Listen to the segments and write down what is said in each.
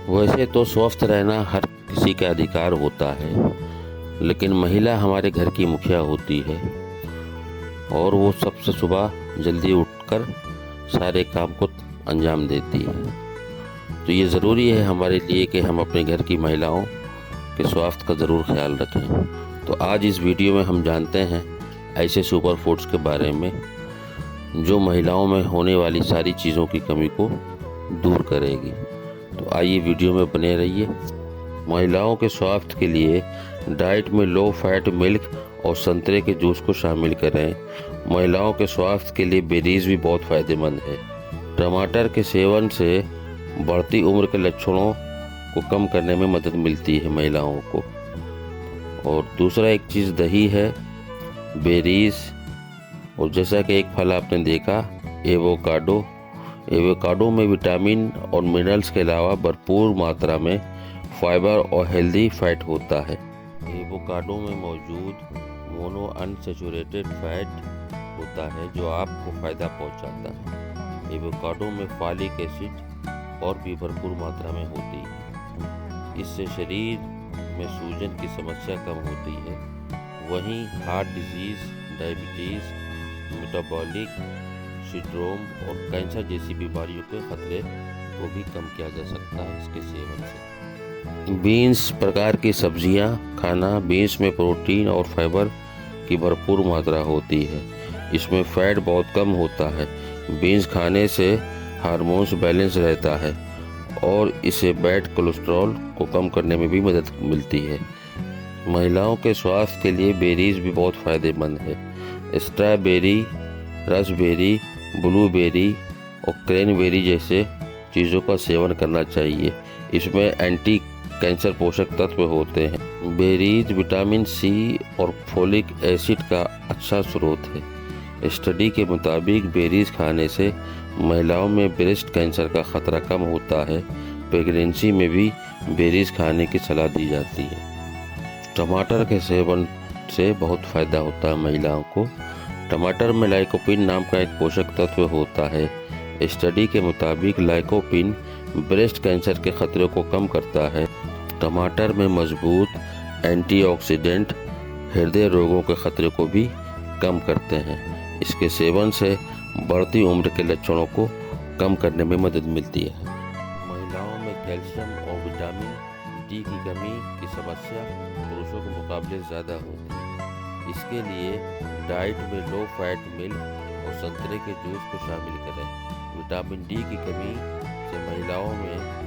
वैसे तो स्वस्थ रहना हर किसी का अधिकार होता है, लेकिन महिला हमारे घर की मुखिया होती है और वो सबसे सुबह जल्दी उठकर सारे काम को अंजाम देती है। तो ये ज़रूरी है हमारे लिए कि हम अपने घर की महिलाओं के स्वास्थ्य का ज़रूर ख्याल रखें। तो आज इस वीडियो में हम जानते हैं ऐसे सुपर फूड्स के बारे में जो महिलाओं में होने वाली सारी चीज़ों की कमी को दूर करेगी। तो आइए वीडियो में बने रहिए। महिलाओं के स्वास्थ्य के लिए डाइट में लो फैट मिल्क और संतरे के जूस को शामिल करें। महिलाओं के स्वास्थ्य के लिए बेरीज भी बहुत फ़ायदेमंद है। टमाटर के सेवन से बढ़ती उम्र के लक्षणों को कम करने में मदद मिलती है महिलाओं को। और दूसरा एक चीज़ दही है, बेरीज, और जैसा कि एक फल आपने देखा एवोकाडो में विटामिन और मिनरल्स के अलावा भरपूर मात्रा में फाइबर और हेल्दी फैट होता है। एवोकाडो में मौजूद मोनो अनसैचुरेटेड फैट होता है जो आपको फ़ायदा पहुंचाता है। एवोकाडो में फॉलिक एसिड और भी भरपूर मात्रा में होती है। इससे शरीर में सूजन की समस्या कम होती है। वहीं heart disease, diabetes, metabolic syndrome और कैंसर जैसी बीमारियों के खतरे को भी कम किया जा सकता है इसके सेवन से। बीन्स प्रकार की सब्जियां खाना। बीन्स में प्रोटीन और फाइबर की भरपूर मात्रा होती है। इसमें फैट बहुत कम होता है। बीन्स खाने से हार्मोन्स बैलेंस रहता है और इससे बैड कोलेस्ट्रॉल को कम करने में भी मदद मिलती है। महिलाओं के स्वास्थ्य के लिए बेरीज भी बहुत फ़ायदेमंद है। स्ट्रॉबेरी, रसबेरी, ब्लूबेरी और क्रैनबेरी जैसे चीज़ों का सेवन करना चाहिए। इसमें एंटी कैंसर पोषक तत्व होते हैं। बेरीज विटामिन सी और फोलिक एसिड का अच्छा स्रोत है। स्टडी के मुताबिक बेरीज खाने से महिलाओं में ब्रेस्ट कैंसर का खतरा कम होता है। प्रेगनेंसी में भी बेरीज खाने की सलाह दी जाती है। टमाटर के सेवन से बहुत फ़ायदा होता है महिलाओं को। टमाटर में लाइकोपिन नाम का एक पोषक तत्व होता है। स्टडी के मुताबिक लाइकोपिन ब्रेस्ट कैंसर के खतरे को कम करता है। टमाटर में मजबूत एंटीऑक्सीडेंट हृदय रोगों के खतरे को भी कम करते हैं। इसके सेवन से बढ़ती उम्र के लक्षणों को कम करने में मदद मिलती है। महिलाओं में कैल्शियम और विटामिन डी की कमी की समस्या पुरुषों के मुकाबले ज़्यादा होती है। इसके लिए डाइट में लो फैट मिल्क और संतरे के जूस को शामिल करें। विटामिन डी की कमी से महिलाओं में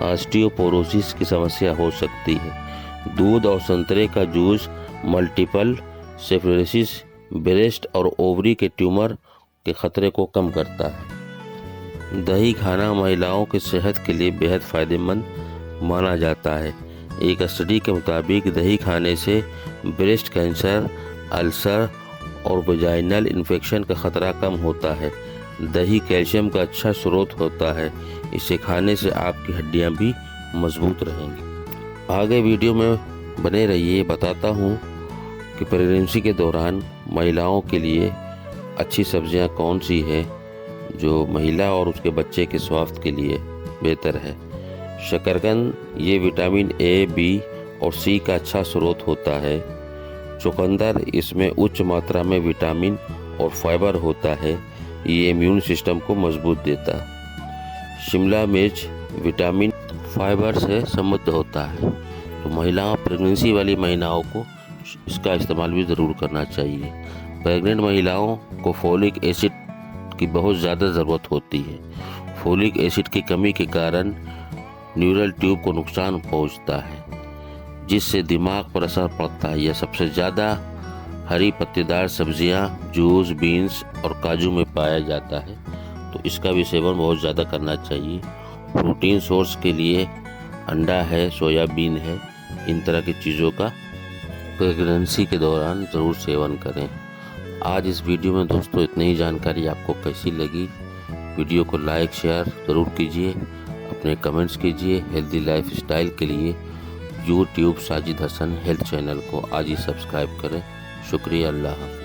ऑस्टियोपोरोसिस की समस्या हो सकती है। दूध और संतरे का जूस मल्टीपल स्क्लेरोसिस, ब्रेस्ट और ओवरी के ट्यूमर के खतरे को कम करता है। दही खाना महिलाओं की सेहत के लिए बेहद फ़ायदेमंद माना जाता है। एक स्टडी के मुताबिक दही खाने से ब्रेस्ट कैंसर, अल्सर और वेजाइनल इन्फेक्शन का खतरा कम होता है। दही कैल्शियम का अच्छा स्रोत होता है। इसे खाने से आपकी हड्डियां भी मजबूत रहेंगी। आगे वीडियो में बने रहिए। बताता हूँ कि प्रेगनेंसी के दौरान महिलाओं के लिए अच्छी सब्जियां कौन सी है जो महिला और उसके बच्चे के स्वास्थ्य के लिए बेहतर है। शकरकंद, ये विटामिन ए, बी और सी का अच्छा स्रोत होता है। चुकंदर, इसमें उच्च मात्रा में विटामिन और फाइबर होता है। ये इम्यून सिस्टम को मजबूत देता है। शिमला मिर्च विटामिन फाइबर से समृद्ध होता है। तो महिलाओं प्रेगनेंसी वाली महिलाओं को इसका इस्तेमाल भी ज़रूर करना चाहिए। प्रेग्नेंट महिलाओं को फोलिक एसिड की बहुत ज़्यादा ज़रूरत होती है। फोलिक एसिड की कमी के कारण न्यूरल ट्यूब को नुकसान पहुंचता है, जिससे दिमाग पर असर पड़ता है। यह सबसे ज़्यादा हरी पत्तेदार सब्जियां, जूस, बीन्स और काजू में पाया जाता है। तो इसका भी सेवन बहुत ज़्यादा करना चाहिए। प्रोटीन सोर्स के लिए अंडा है, सोयाबीन है, इन तरह की चीज़ों का प्रेगनेंसी के दौरान ज़रूर सेवन करें। आज इस वीडियो में दोस्तों इतनी ही जानकारी आपको कैसी लगी? वीडियो को लाइक शेयर ज़रूर कीजिए, अपने कमेंट्स कीजिए। हेल्दी लाइफ स्टाइल के लिए YouTube Sajid Hasan health channel को आज ही सब्सक्राइब करें। शुक्रिया। अल्लाह हाफ़िज़।